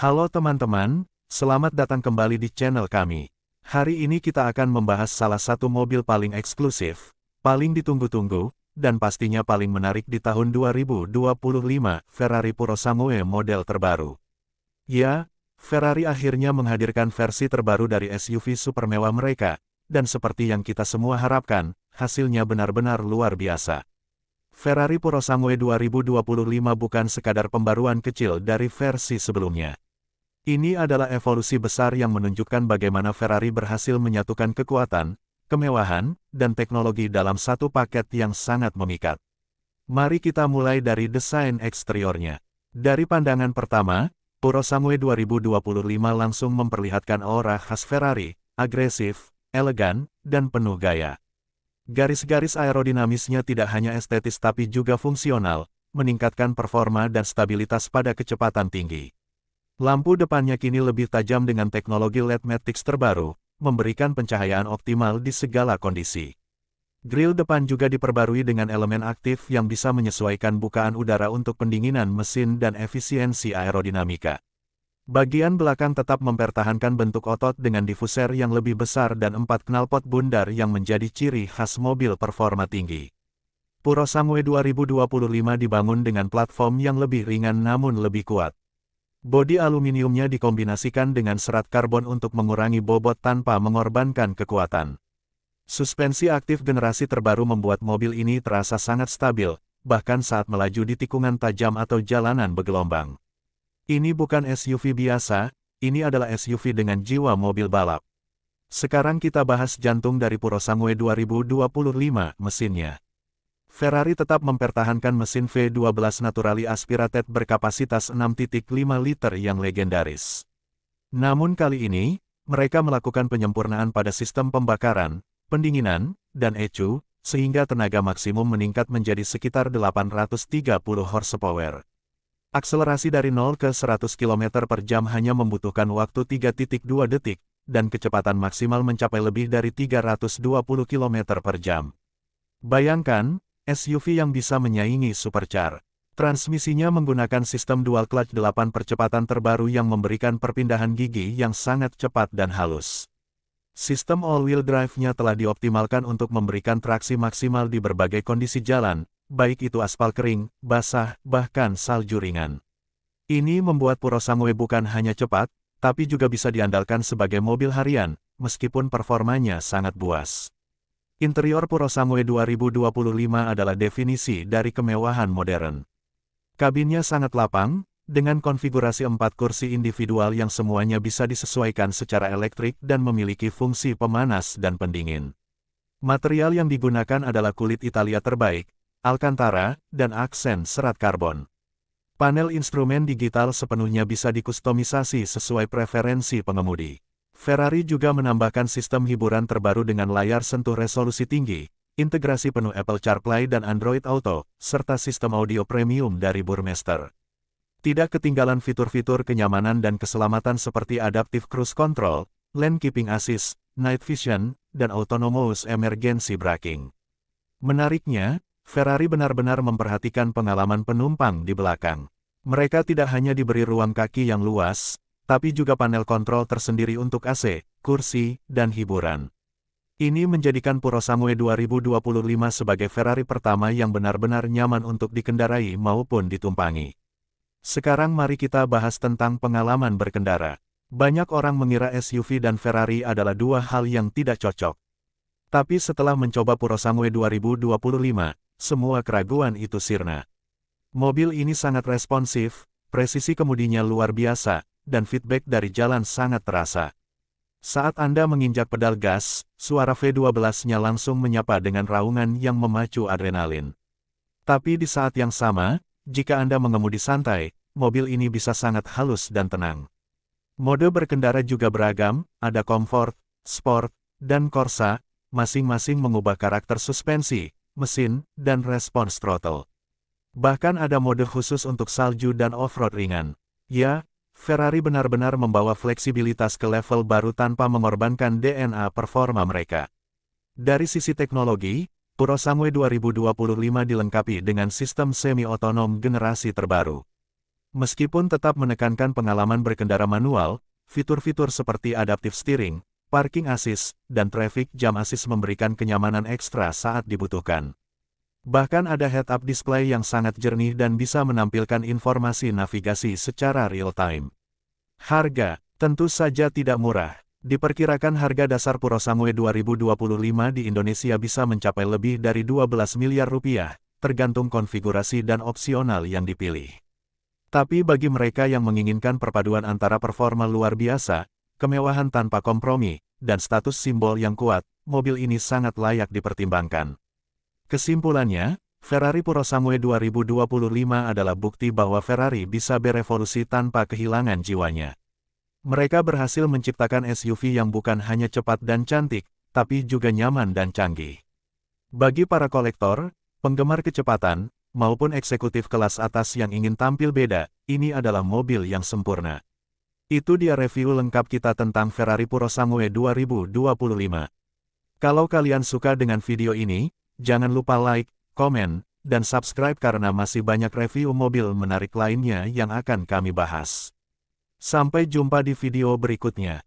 Halo teman-teman, selamat datang kembali di channel kami. Hari ini kita akan membahas salah satu mobil paling eksklusif, paling ditunggu-tunggu, dan pastinya paling menarik di tahun 2025, Ferrari Purosangue model terbaru. Ya, Ferrari akhirnya menghadirkan versi terbaru dari SUV super mewah mereka, dan seperti yang kita semua harapkan, hasilnya benar-benar luar biasa. Ferrari Purosangue 2025 bukan sekadar pembaruan kecil dari versi sebelumnya. Ini adalah evolusi besar yang menunjukkan bagaimana Ferrari berhasil menyatukan kekuatan, kemewahan, dan teknologi dalam satu paket yang sangat memikat. Mari kita mulai dari desain eksteriornya. Dari pandangan pertama, Purosangue 2025 langsung memperlihatkan aura khas Ferrari, agresif, elegan, dan penuh gaya. Garis-garis aerodinamisnya tidak hanya estetis tapi juga fungsional, meningkatkan performa dan stabilitas pada kecepatan tinggi. Lampu depannya kini lebih tajam dengan teknologi LED Matrix terbaru, memberikan pencahayaan optimal di segala kondisi. Grill depan juga diperbarui dengan elemen aktif yang bisa menyesuaikan bukaan udara untuk pendinginan mesin dan efisiensi aerodinamika. Bagian belakang tetap mempertahankan bentuk otot dengan diffuser yang lebih besar dan 4 knalpot bundar yang menjadi ciri khas mobil performa tinggi. Purosangue 2025 dibangun dengan platform yang lebih ringan namun lebih kuat. Bodi aluminiumnya dikombinasikan dengan serat karbon untuk mengurangi bobot tanpa mengorbankan kekuatan. Suspensi aktif generasi terbaru membuat mobil ini terasa sangat stabil, bahkan saat melaju di tikungan tajam atau jalanan bergelombang. Ini bukan SUV biasa, ini adalah SUV dengan jiwa mobil balap. Sekarang kita bahas jantung dari Purosangue 2025, mesinnya. Ferrari tetap mempertahankan mesin V12 Naturali Aspirated berkapasitas 6,5 liter yang legendaris. Namun kali ini, mereka melakukan penyempurnaan pada sistem pembakaran, pendinginan, dan ECU, sehingga tenaga maksimum meningkat menjadi sekitar 830 horsepower. Akselerasi dari 0 ke 100 km per jam hanya membutuhkan waktu 3,2 detik, dan kecepatan maksimal mencapai lebih dari 320 km per jam. Bayangkan, SUV yang bisa menyaingi supercar. Transmisinya menggunakan sistem dual clutch 8 percepatan terbaru yang memberikan perpindahan gigi yang sangat cepat dan halus. Sistem all-wheel drive-nya telah dioptimalkan untuk memberikan traksi maksimal di berbagai kondisi jalan, baik itu aspal kering, basah, bahkan salju ringan. Ini membuat Purosangue bukan hanya cepat, tapi juga bisa diandalkan sebagai mobil harian, meskipun performanya sangat buas. Interior Purosangue 2025 adalah definisi dari kemewahan modern. Kabinnya sangat lapang, dengan konfigurasi 4 kursi individual yang semuanya bisa disesuaikan secara elektrik dan memiliki fungsi pemanas dan pendingin. Material yang digunakan adalah kulit Italia terbaik, Alcantara, dan aksen serat karbon. Panel instrumen digital sepenuhnya bisa dikustomisasi sesuai preferensi pengemudi. Ferrari juga menambahkan sistem hiburan terbaru dengan layar sentuh resolusi tinggi, integrasi penuh Apple CarPlay dan Android Auto, serta sistem audio premium dari Burmester. Tidak ketinggalan fitur-fitur kenyamanan dan keselamatan seperti Adaptive Cruise Control, Lane Keeping Assist, Night Vision, dan Autonomous Emergency Braking. Menariknya, Ferrari benar-benar memperhatikan pengalaman penumpang di belakang. Mereka tidak hanya diberi ruang kaki yang luas, tapi juga panel kontrol tersendiri untuk AC, kursi, dan hiburan. Ini menjadikan Purosangue 2025 sebagai Ferrari pertama yang benar-benar nyaman untuk dikendarai maupun ditumpangi. Sekarang mari kita bahas tentang pengalaman berkendara. Banyak orang mengira SUV dan Ferrari adalah dua hal yang tidak cocok. Tapi setelah mencoba Purosangue 2025, semua keraguan itu sirna. Mobil ini sangat responsif, presisi kemudinya luar biasa, dan feedback dari jalan sangat terasa. Saat Anda menginjak pedal gas, suara V12-nya langsung menyapa dengan raungan yang memacu adrenalin. Tapi di saat yang sama, jika Anda mengemudi santai, mobil ini bisa sangat halus dan tenang. Mode berkendara juga beragam, ada Comfort, Sport, dan Corsa, masing-masing mengubah karakter suspensi, mesin, dan respons throttle. Bahkan ada mode khusus untuk salju dan off-road ringan. Ya, Ferrari benar-benar membawa fleksibilitas ke level baru tanpa mengorbankan DNA performa mereka. Dari sisi teknologi, Purosangue 2025 dilengkapi dengan sistem semi-otonom generasi terbaru. Meskipun tetap menekankan pengalaman berkendara manual, fitur-fitur seperti adaptive steering, parking assist, dan traffic jam assist memberikan kenyamanan ekstra saat dibutuhkan. Bahkan ada head-up display yang sangat jernih dan bisa menampilkan informasi navigasi secara real-time. Harga, tentu saja tidak murah. Diperkirakan harga dasar Purosangue 2025 di Indonesia bisa mencapai lebih dari 12 miliar rupiah, tergantung konfigurasi dan opsional yang dipilih. Tapi bagi mereka yang menginginkan perpaduan antara performa luar biasa, kemewahan tanpa kompromi, dan status simbol yang kuat, mobil ini sangat layak dipertimbangkan. Kesimpulannya, Ferrari Purosangue 2025 adalah bukti bahwa Ferrari bisa berevolusi tanpa kehilangan jiwanya. Mereka berhasil menciptakan SUV yang bukan hanya cepat dan cantik, tapi juga nyaman dan canggih. Bagi para kolektor, penggemar kecepatan, maupun eksekutif kelas atas yang ingin tampil beda, ini adalah mobil yang sempurna. Itu dia review lengkap kita tentang Ferrari Purosangue 2025. Kalau kalian suka dengan video ini, jangan lupa like, komen, dan subscribe karena masih banyak review mobil menarik lainnya yang akan kami bahas. Sampai jumpa di video berikutnya.